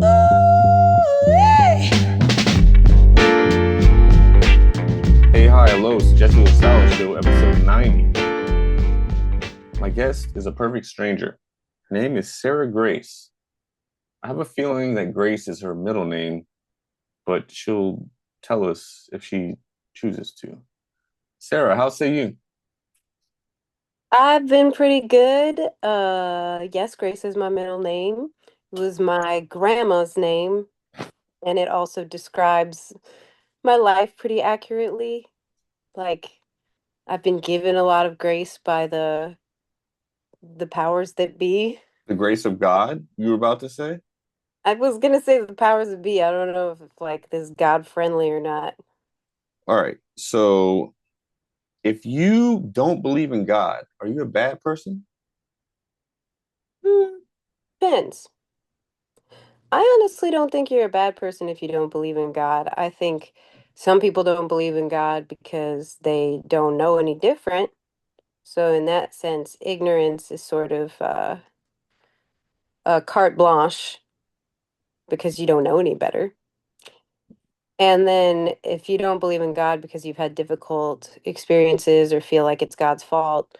Ooh, Hey, hi, hello, it's Jesse LaSala Show, episode 90. My guest is a perfect stranger. Her name is Sarah Grace. I have a feeling that Grace is her middle name, but she'll tell us if she chooses to. Sarah, how say you? I've been pretty good. Yes, Grace is my middle name. It was my grandma's name, and it also describes my life pretty accurately. Like I've been given a lot of grace by the powers that be. The grace of God, you were about to say? I was gonna say the powers that be. I don't know if like this God friendly or not. All right, so if you don't believe in God, are you a bad person? Hmm, depends. I honestly don't think you're a bad person if you don't believe in God. I think some people don't believe in God because they don't know any different. So in that sense, ignorance is sort of a carte blanche because you don't know any better. And then if you don't believe in God because you've had difficult experiences or feel like it's God's fault,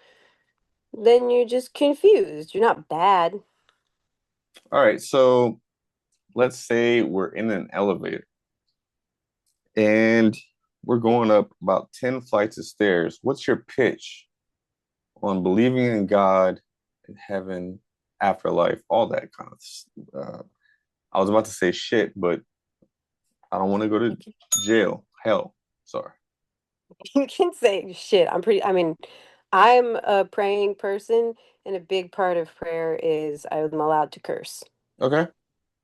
then you're just confused. You're not bad. All right, so let's say we're in an elevator and we're going up about 10 flights of stairs. What's your pitch on believing in God, in heaven, afterlife, all that kind of. I was about to say shit, but I don't want to go to jail. Hell, sorry. You can say shit. I mean, I'm a praying person, and a big part of prayer is I'm allowed to curse. Okay.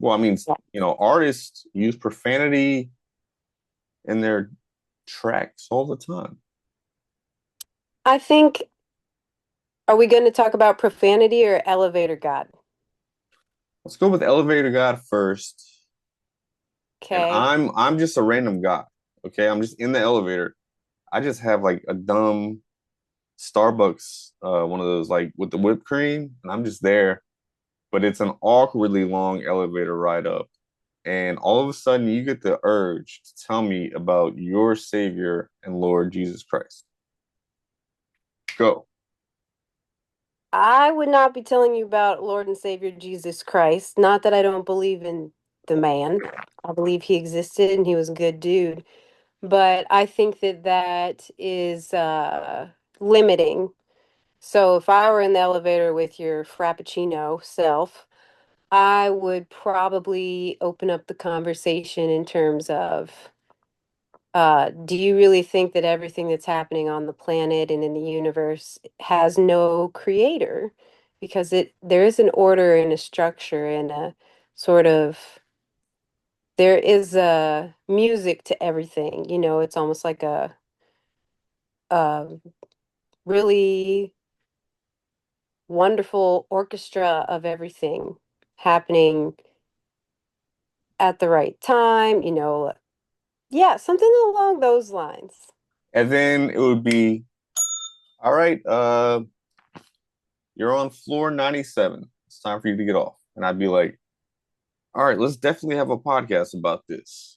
Well, I mean, Yeah. artists use profanity in their tracks all the time. I think, are we going to talk about profanity or elevator God? Let's go with Elevator God first. And Okay. I'm just a random guy. Okay, I'm just in the elevator. I just have like a dumb Starbucks, one of those like with the whipped cream, and I'm just there. But it's an awkwardly long elevator ride up. And all of a sudden, you get the urge to tell me about your Savior and Lord Jesus Christ. Go. I would not be telling you about Lord and Savior Jesus Christ. Not that I don't believe in the man. I believe he existed and he was a good dude. But I think that that is limiting. So if I were in the elevator with your Frappuccino self, I would probably open up the conversation in terms of, do you really think that everything that's happening on the planet and in the universe has no creator? Because there is an order and a structure and a sort of there is a music to everything. It's almost like a really wonderful orchestra of everything happening at the right time. Yeah, something along those lines. And then it would be, all right, you're on floor 97. It's time for you to get off. And I'd be like, all right, let's definitely have a podcast about this.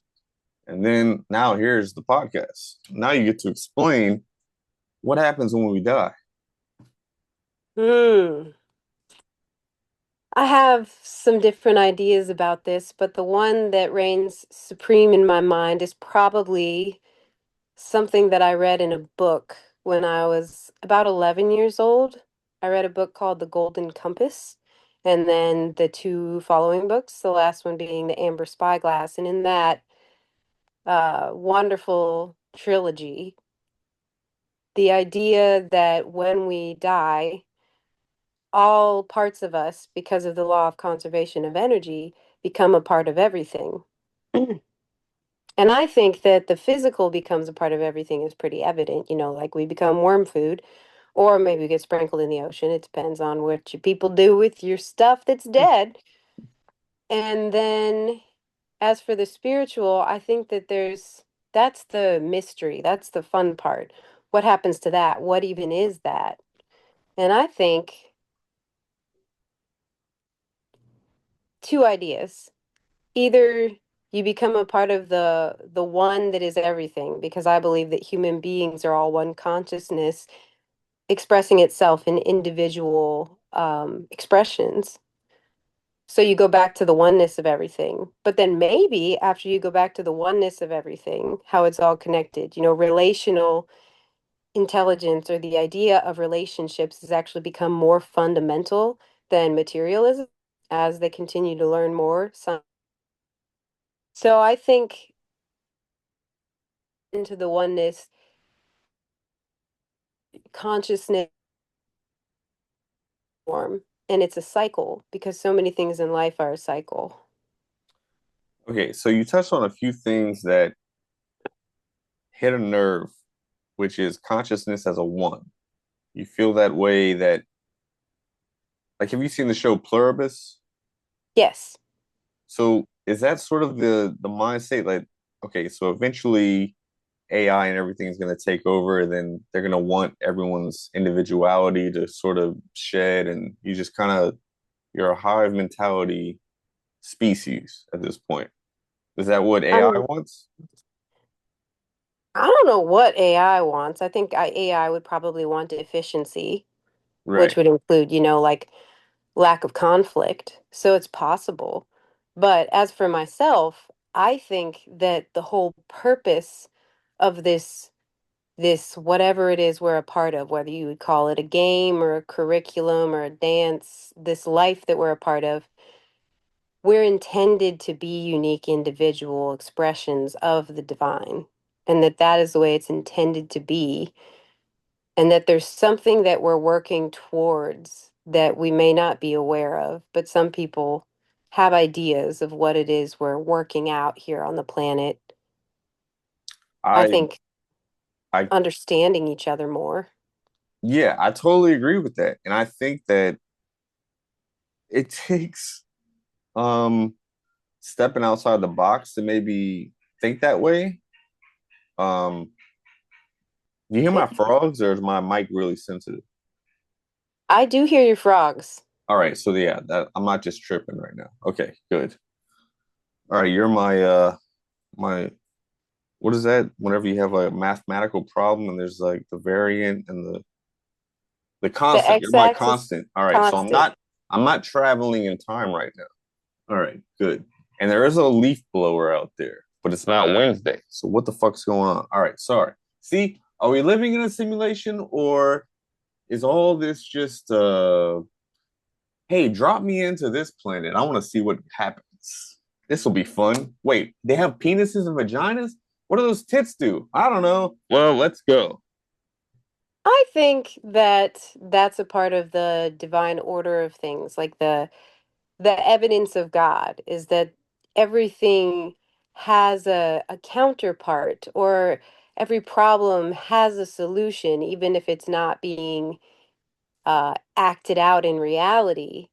And then now here's the podcast. Now you get to explain what happens when we die. Hmm. I have some different ideas about this, but the one that reigns supreme in my mind is probably something that I read in a book when I was about 11 years old. I read a book called The Golden Compass, and then the two following books, the last one being The Amber Spyglass. And in that wonderful trilogy, the idea that when we die, all parts of us, because of the law of conservation of energy, become a part of everything. And I think that the physical becomes a part of everything is pretty evident. Like we become worm food, or maybe we get sprinkled in the ocean. It depends on what you people do with your stuff that's dead. And then as for the spiritual, I think that that's the mystery. That's the fun part. What happens to that? What even is that? And I think two ideas. Either you become a part of the one that is everything, because I believe that human beings are all one consciousness expressing itself in individual expressions. So you go back to the oneness of everything. But then maybe after you go back to the oneness of everything, how it's all connected, relational intelligence or the idea of relationships has actually become more fundamental than materialism as they continue to learn more. So I think into the oneness, consciousness form, and it's a cycle because so many things in life are a cycle. Okay, so you touched on a few things that hit a nerve, which is consciousness as a one. You feel that way that, like, have you seen the show Pluribus? Yes. So is that sort of the mindset, like, okay, so eventually AI and everything is going to take over, and then they're going to want everyone's individuality to sort of shed, and you just kind of you're a hive mentality species at this point. Is that what I AI mean, wants? I don't know what AI wants. I think AI would probably want efficiency, which Right. would include, like lack of conflict. So it's possible. But as for myself, I think that the whole purpose of this whatever it is we're a part of, whether you would call it a game or a curriculum or a dance, this life that we're a part of, we're intended to be unique individual expressions of the divine, and that is the way it's intended to be, and that there's something that we're working towards that we may not be aware of, but some people have ideas of what it is we're working out here on the planet. I I think I understanding each other more. yeah, I totally agree with that. And I think that it takes um stepping outside the box to maybe think that way. Um, do you hear my It, frogs, or is my mic really sensitive? I do hear your frogs. All right, so yeah, that I'm not just tripping right now. Okay, good. All right, you're my what is that? Whenever you have a mathematical problem and there's like the variant and the The constant, you're my x-axis constant. All right, so constant. I'm not traveling in time right now. All right, good. And there is a leaf blower out there, but it's not Wednesday. So what the fuck's going on? All right, sorry. See, are we living in a simulation, or is all this just hey, drop me into this planet. I want to see what happens. This will be fun. Wait, they have penises and vaginas? What do those tits do? I don't know. Well, let's go. I think that that's a part of the divine order of things, like the evidence of God is that everything has a counterpart, or every problem has a solution, even if it's not being acted out in reality.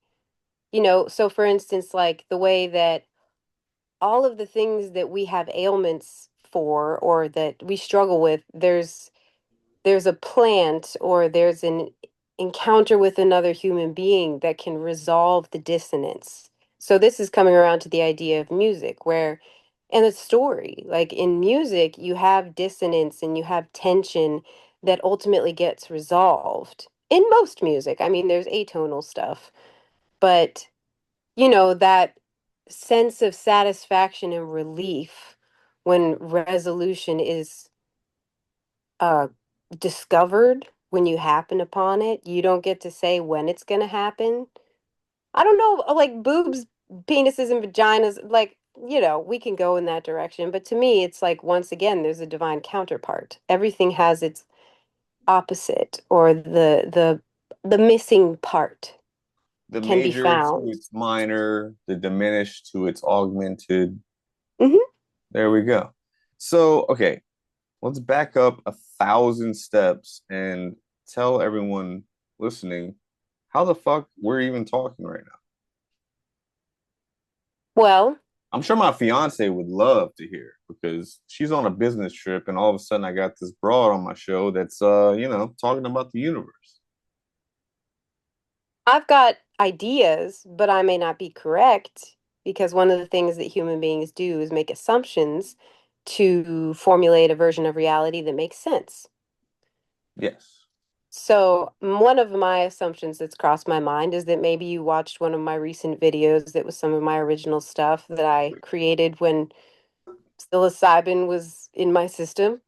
So for instance, like the way that all of the things that we have ailments for or that we struggle with, there's a plant or there's an encounter with another human being that can resolve the dissonance. So this is coming around to the idea of music, where and a story, like in music, you have dissonance and you have tension that ultimately gets resolved. In most music, I mean, there's atonal stuff, but that sense of satisfaction and relief when resolution is uh discovered, when you happen upon it. You don't get to say when it's going to happen. I don't know, like boobs, penises and vaginas, like, we can go in that direction, but to me it's like once again there's a divine counterpart. Everything has its opposite, or the missing part The can be major to found. its minor, the diminished to its augmented. Hmm. There we go. So, okay, let's back up 1,000 steps and tell everyone listening how the fuck we're even talking right now. Well, I'm sure my fiance would love to hear because she's on a business trip, and all of a sudden I got this broad on my show that's talking about the universe. I've got ideas, but I may not be correct. because one of the things that human beings do is make assumptions to formulate a version of reality that makes sense. Yes. So, one of my assumptions that's crossed my mind is that maybe you watched one of my recent videos that was some of my original stuff that I created when psilocybin was in my system.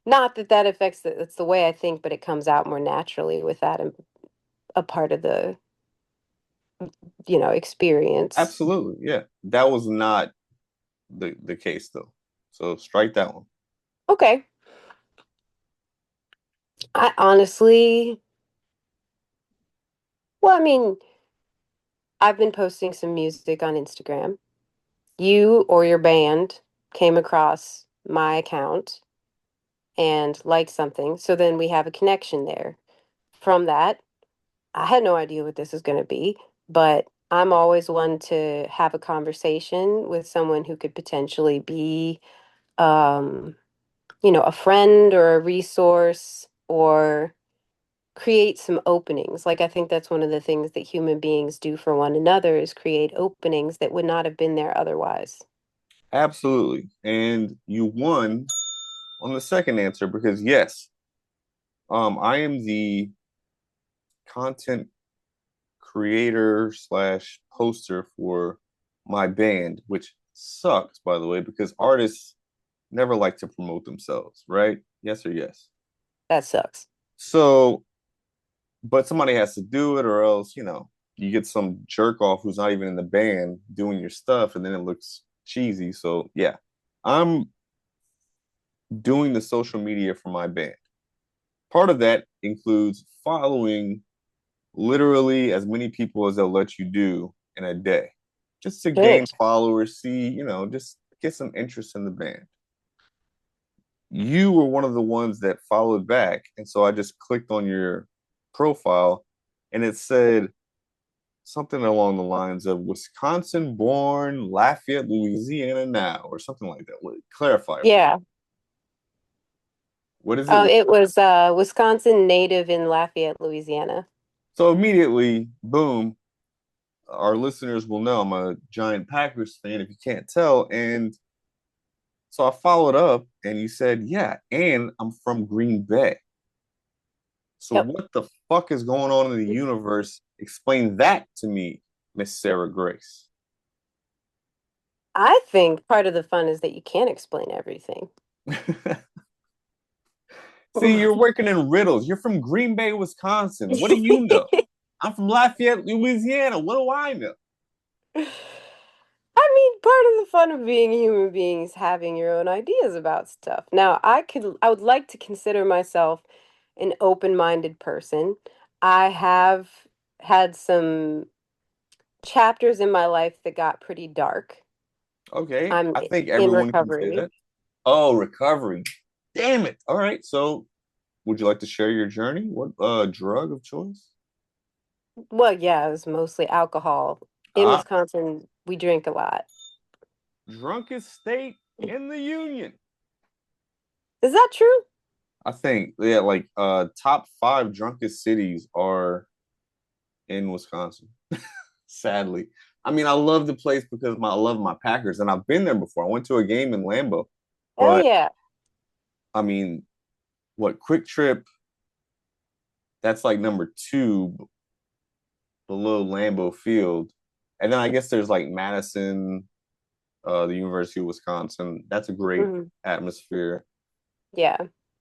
Not that that affects it's the way I think, but it comes out more naturally with that and a part of the, experience. Absolutely. Yeah. That was not the case though. So strike that one. Okay. I honestly, well, I mean, I've been posting some music on Instagram. You or your band came across my account and liked something. So then we have a connection there. From that, I had no idea what this was going to be, but I'm always one to have a conversation with someone who could potentially be, um, a friend or a resource or create some openings. Like I think that's one of the things that human beings do for one another is create openings that would not have been there otherwise. Absolutely. And you won on the second answer because yes, I am the content creator slash poster for my band, which sucks, by the way, because artists never like to promote themselves, right? Yes or yes. That sucks. So, but somebody has to do it, or else, you get some jerk off who's not even in the band doing your stuff, and then it looks cheesy. So, yeah, I'm doing the social media for my band. Part of that includes following literally as many people as they'll let you do in a day, just to gain Good. followers, see, just get some interest in the band. You were one of the ones that followed back. And so I just clicked on your profile and it said something along the lines of Wisconsin born, Lafayette, Louisiana now, or something like that. Clarify for me. Yeah. What is it? It was Wisconsin native in Lafayette, Louisiana. So immediately, boom, our listeners will know I'm a giant Packers fan if you can't tell. And so I followed up and you said, yeah, and I'm from Green Bay. So Yep. what the fuck is going on in the universe? Explain that to me, Miss Sarah Grace. I think part of the fun is that you can't explain everything. See, you're working in riddles. You're from Green Bay, Wisconsin. What do you know? I'm from Lafayette, Louisiana. What do I know? I mean, part of the fun of being a human being is having your own ideas about stuff. Now, I would like to consider myself an open-minded person. I have had some chapters in my life that got pretty dark. Okay, I'm I think in everyone can say recovery. that. Oh, recovery. Damn it. All right. So, would you like to share your journey? What drug of choice? Well, yeah, it was mostly alcohol. In Ah, Wisconsin, we drink a lot. drunkest state in the union. Is that true? I think yeah, like top 5 drunkest cities are in Wisconsin. Sadly, I mean, I love the place because I love my Packers, and I've been there before. I went to a game in Lambeau, Oh but yeah. I mean, what Quick Trip? That's like number 2 below Lambeau Field, and then I guess there's like Madison, the University of Wisconsin. That's a great Hmm. atmosphere. Yeah.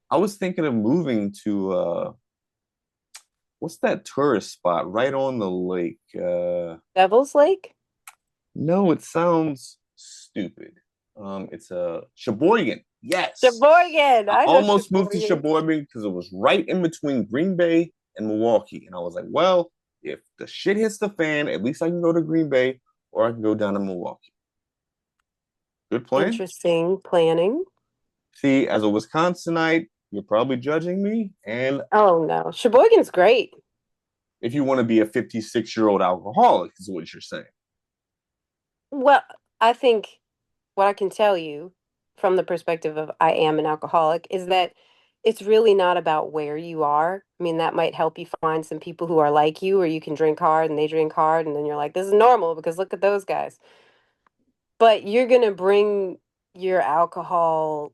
I was thinking of moving to what's that tourist spot right on the lake? Devil's Lake? No, it sounds stupid. It's a Sheboygan. Yes, Sheboygan. I I know almost moved to Sheboygan. Sheboygan because it was right in between Green Bay and Milwaukee, and I was like, well, if the shit hits the fan, at least I can go to Green Bay or I can go down to Milwaukee. Good plan. Interesting planning. See, as a Wisconsinite, you're probably judging me, and Oh no. Sheboygan's great. if you want to be a 56-year-old alcoholic, is what you're saying. Well, I think what I can tell you from the perspective of I am an alcoholic is that it's really not about where you are. I mean, that might help you find some people who are like you, or you can drink hard and they drink hard, and then you're like, this is normal because look at those guys. but you're gonna bring your alcohol,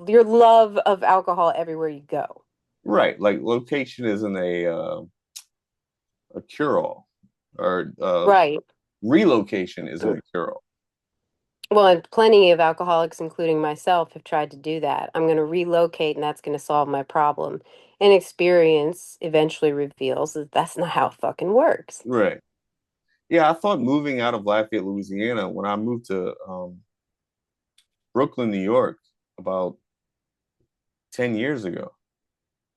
your love of alcohol everywhere you go. Right. Like location isn't a cure-all, or Right. relocation isn't a cure-all. Well, and plenty of alcoholics, including myself, have tried to do that. I'm going to relocate and that's going to solve my problem. And experience eventually reveals that that's not how it fucking works. Right. Yeah, I thought moving out of Lafayette, Louisiana, when I moved to Brooklyn, New York, about 10 years ago,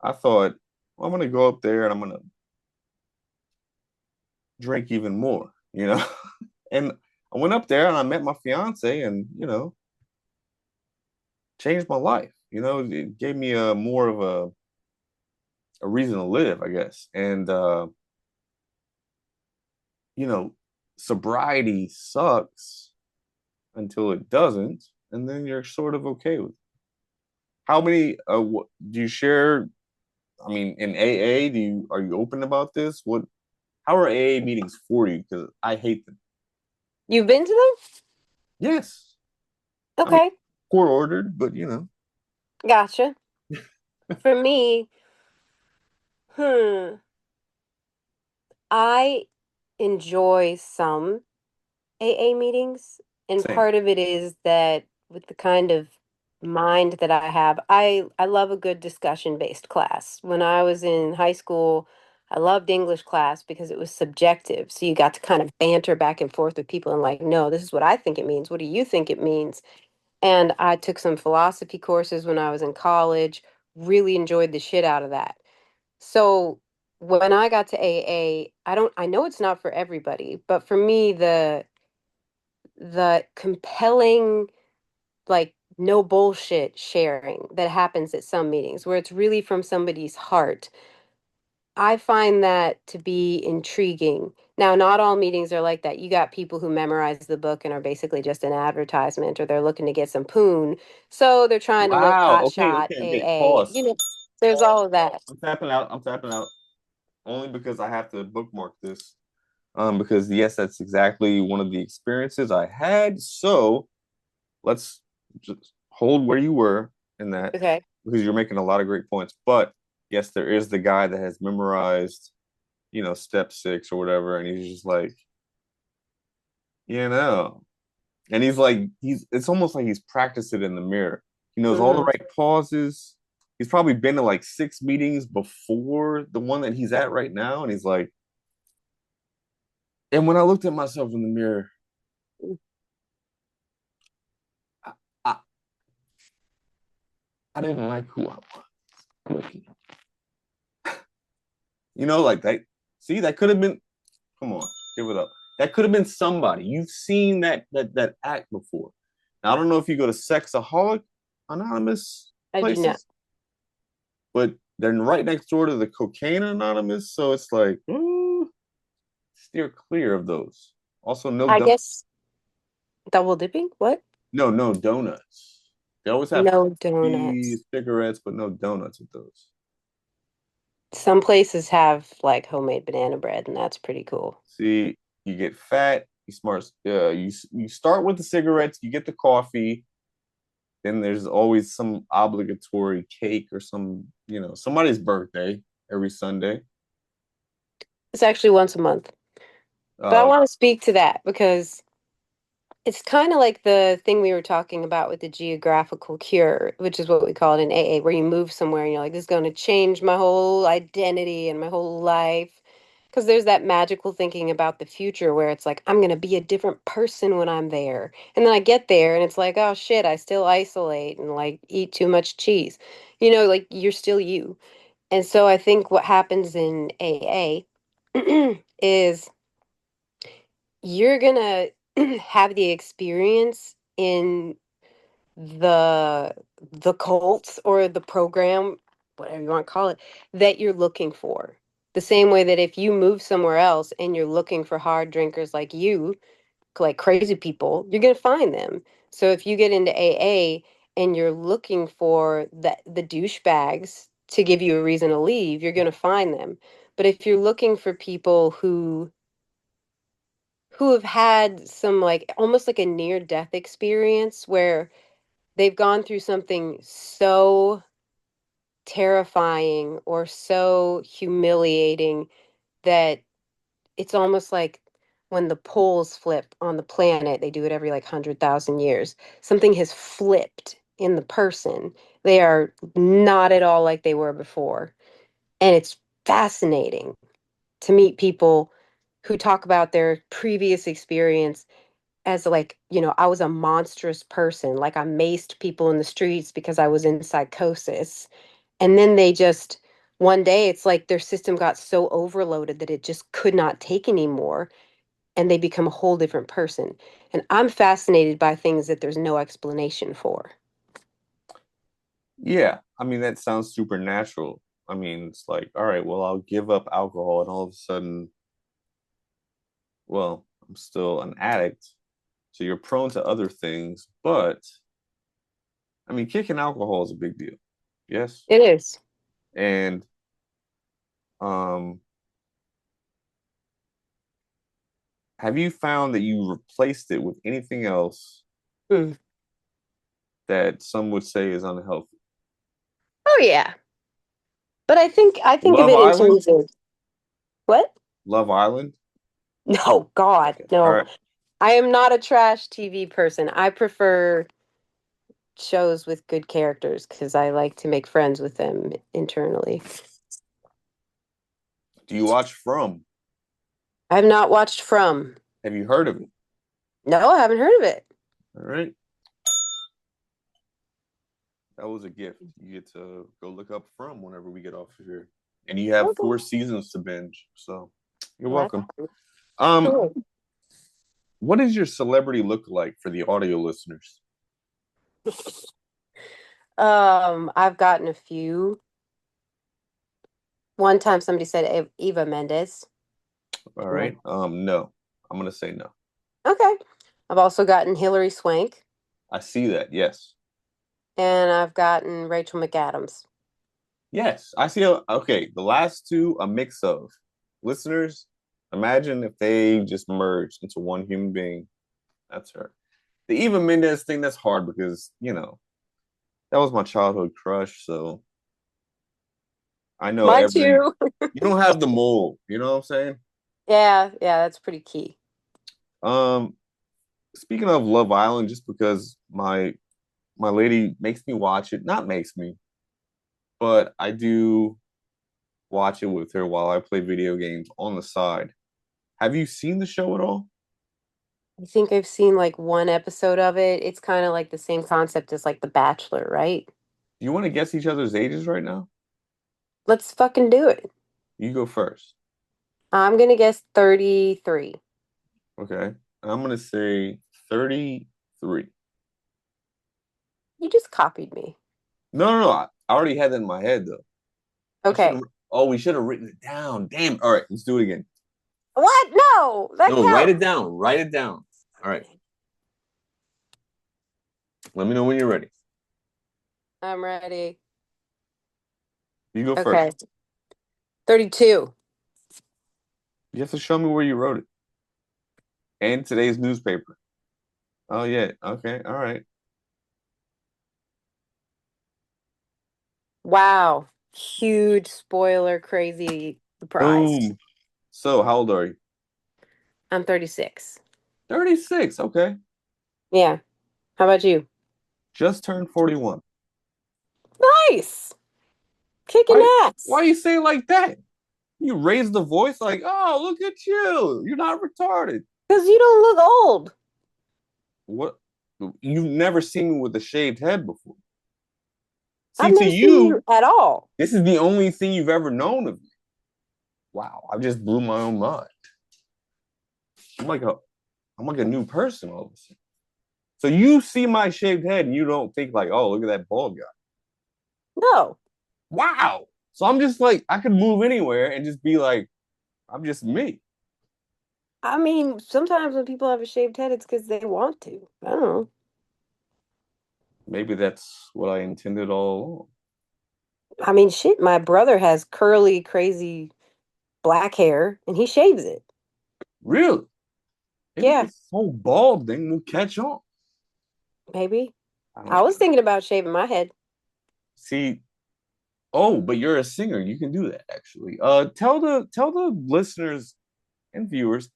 I thought, well, I'm going to go up there and I'm going to drink even more, you know? And I went up there and I met my fiance and, changed my life. It gave me a more of a reason to live, I guess. And, you know, sobriety sucks until it doesn't. And then you're sort of okay with it. How many, do you share? I mean, in AA, are you open about this? How are AA meetings for you? Because I hate them. You've been to them? Yes. I mean, Okay. court ordered, but Gotcha. For me, hmm, I enjoy some AA meetings, and same. part of it is that with the kind of mind that I have, I love a good discussion-based class. When I was in high school, I loved English class because it was subjective. So you got to kind of banter back and forth with people and like, no, this is what I think it means. What do you think it means? And I took some philosophy courses when I was in college, really enjoyed the shit out of that. So when I got to AA, I know it's not for everybody, but for me, the compelling, like, no bullshit sharing that happens at some meetings where it's really from somebody's heart, I find that to be intriguing. Now, not all meetings are like that. You got people who memorize the book and are basically just an advertisement, or they're looking to get some poon. So they're trying to look Wow. hot Okay. shot Okay. Okay. AA. Pause. There's Pause. all of that. I'm tapping out. I'm tapping out only because I have to bookmark this. Because yes, that's exactly one of the experiences I had. So let's just hold where you were in that, Okay. because you're making a lot of great points. But yes, there is the guy that has memorized, step six or whatever, and he's just like, you know, and he's like, it's almost like he's practiced it in the mirror. He knows all the Hmm. right pauses. He's probably been to like six meetings before the one that he's at right now, and he's like, and when I looked at myself in the mirror, I, I, I didn't like who I was. Like that. See, that could have been. Come on, give it up. That could have been somebody. You've seen that act before. Now, I don't know if you go to Sexaholic Anonymous I do not. places, but they're right next door to the Cocaine Anonymous. So it's like, steer clear of those. Also, I guess double dipping? What? no donuts. They always have No coffee, donuts. cigarettes, but no donuts with those. Some places have like homemade banana bread, and that's pretty cool. See, you get fat. You smart. You start with the cigarettes. You get the coffee. Then there's always some obligatory cake or somebody's birthday every Sunday. It's actually once a month. But I Uh, want to speak to that because it's kind of like the thing we were talking about with the geographical cure, which is what we call it in AA, where you move somewhere and you're like, this is going to change my whole identity and my whole life. Because there's that magical thinking about the future where it's like, I'm going to be a different person when I'm there. And then I get there and it's like, oh shit, I still isolate and like eat too much cheese. Like you're still you. And so I think what happens in AA is you're gonna have the experience in the the cults or the program, whatever you want to call it, that you're looking for. The same way that if you move somewhere else and you're looking for hard drinkers like you, like crazy people, you're gonna find them. So if you get into AA and you're looking for the douchebags to give you a reason to leave, you're gonna find them. But if you're looking for people who have had some like almost like a near death experience where they've gone through something so terrifying or so humiliating that it's almost like when the poles flip on the planet, they do it every like 100,000 years. Something has flipped in the person. They are not at all like they were before. And it's fascinating to meet people who talk about their previous experience as like, I was a monstrous person, like I maced people in the streets because I was in psychosis. And then they just, one day, it's like their system got so overloaded that it just could not take anymore. And they become a whole different person. And I'm fascinated by things that there's no explanation for. Yeah, I mean that sounds supernatural. I mean, it's like, all right, well, I'll give up alcohol, and all of a sudden, well, I'm still an addict. So you're prone to other things, but I mean, kicking alcohol is a big deal. Yes. It is. And um, have you found that you replaced it with anything else Hmm. that some would say is unhealthy? Oh yeah. But I think of Love it in Island? terms of what? Love Island? No, God, Okay. All no. right. I am not a trash TV person. I prefer shows with good characters because I like to make friends with them internally. Do you watch From? I've not watched From. Have you heard of it? No, I haven't heard of it. All right. That was a gift. You get to go look up From whenever we get off of here. And you have Okay. 4 seasons to binge. So you're Well, welcome. that's Um, cool. what does your celebrity look like for the audio listeners? I've gotten a few. One time somebody said Eva Mendes. All I'm like, right. No. I'm gonna say no. okay. I've also gotten Hilary Swank I see that. Yes. and I've gotten Rachel McAdams. Yes. I see. Okay. The last two, a mix of listeners. Imagine if they just merged into one human being. That's her. The Eva Mendes thing, that's hard because, that was my childhood crush. So I know Mine every, too. you don't have the mold. You know what I'm saying? Yeah, yeah, that's pretty key. Um, Speaking of Love Island, just because my lady makes me watch it, not makes me, but I do watch it with her while I play video games on the side. Have you seen the show at all? I think I've seen like one episode of it. It's kind of like the same concept as like The Bachelor, right? Do you want to guess each other's ages right now? Let's fucking do it. You go first. I'm gonna guess 33. Okay. I'm gonna say 33. You just copied me. No, no, no. I already had that in my head though. I should Okay. have. Oh, we should have written it down. Damn. All right, let's do it again. What? No, that No, write it counts. down. Write it down. All right. Okay. Let me know when you're ready. I'm ready. You go first. Okay. 32. You have to show me where you wrote it. And today's newspaper. Oh yeah. Okay. All right. Wow. Huge spoiler, crazy surprise. Boom. So, how old are you? I'm 36. 36. Okay. Yeah. How about you? Just turned 41. Nice. Kicking Why ass. why you say it like that? You raise the voice like, "Oh, look at you. You're not retarded." Because you don't look old. What? You've never seen me with a shaved head before. I've See, to never seen you you, at all. this is the only thing you've ever known of me. Wow, I just blew my own mind. I'm like a I'm like a new person all of a sudden. So you see my shaved head and you don't think like, oh, look at that bald guy. No. Wow. So I'm just like, I could move anywhere and just be like, I'm just me. I mean, sometimes when people have a shaved head, it's because they want to. I don't know. Maybe that's what I intended all along. I mean, shit, my brother has curly, crazy black hair and he shaves it. Really? Maybe Yeah, this whole bald thing will catch on. maybe. I don't I know. was thinking about shaving my head. See, oh, but you're a singer. You can do that actually. Tell the listeners and viewers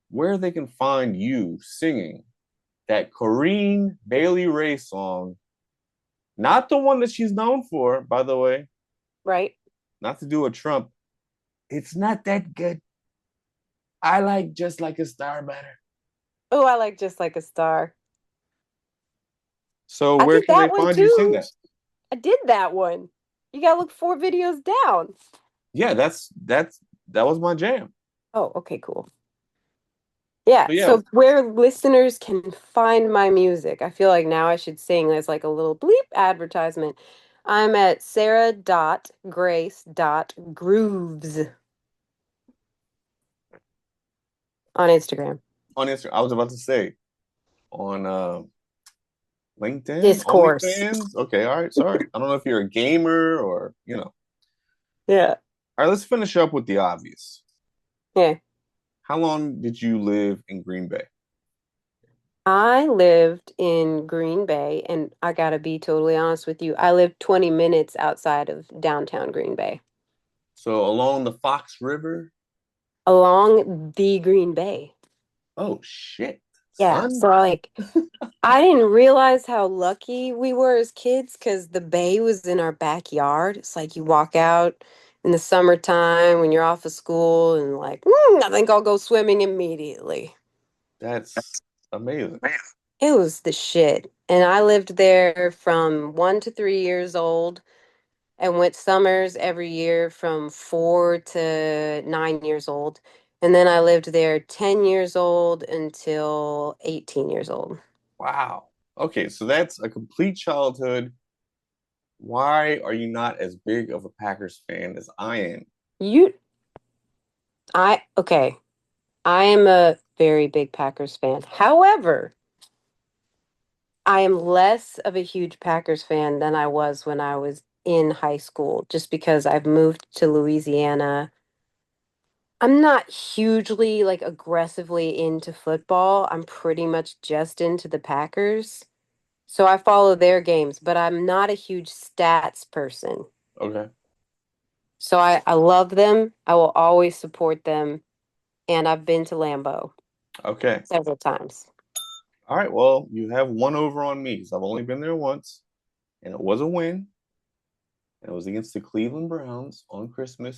where they can find you singing that Corrine Bailey Ray song. Not the one that she's known for, by the way. Right. Not to do a Trump. It's not that good. I like Just Like a Star better. Oh, I like Just Like a Star. So I where did can they that one find you sing too. that? I did that one. You gotta look 4 videos down. Yeah, that was my jam. Oh, okay, cool. Yeah, So yeah, so where listeners can find my music, I feel like now I should sing as like a little bleep advertisement. I'm at sarah.grace.grooves on Instagram. on Instagram. I was about to say on LinkedIn, Discourse. OnlyFans. Okay, all right, sorry. I don't know if you're a gamer or. Yeah. All right, let's finish up with the obvious. Yeah. How long did you live in Green Bay? I lived in Green Bay, and I gotta be totally honest with you. I lived 20 minutes outside of downtown Green Bay, So along the Fox River. along the Green Bay. Oh shit, Yeah, son. so like I didn't realize how lucky we were as kids because the bay was in our backyard. It's like you walk out in the summertime when you're off of school and like, I think I'll go swimming immediately. That's amazing. It was the shit. And I lived there from 1 to 3 years old and went summers every year from 4 to 9 years old. And then I lived there 10 years old until 18 years old. Wow. Okay, so that's a complete childhood. Why are you not as big of a Packers fan as I am? You, okay. I am a very big Packers fan. However, I am less of a huge Packers fan than I was when I was in high school, just because I've moved to Louisiana. I'm not hugely like aggressively into football. I'm pretty much just into the Packers. So I follow their games, but I'm not a huge stats person. Okay. So I love them. I will always support them. And I've been to Lambeau Okay. several times. All right. Well, you have one over on me because I've only been there once, and it was a win. And it was against the Cleveland Browns on Christmas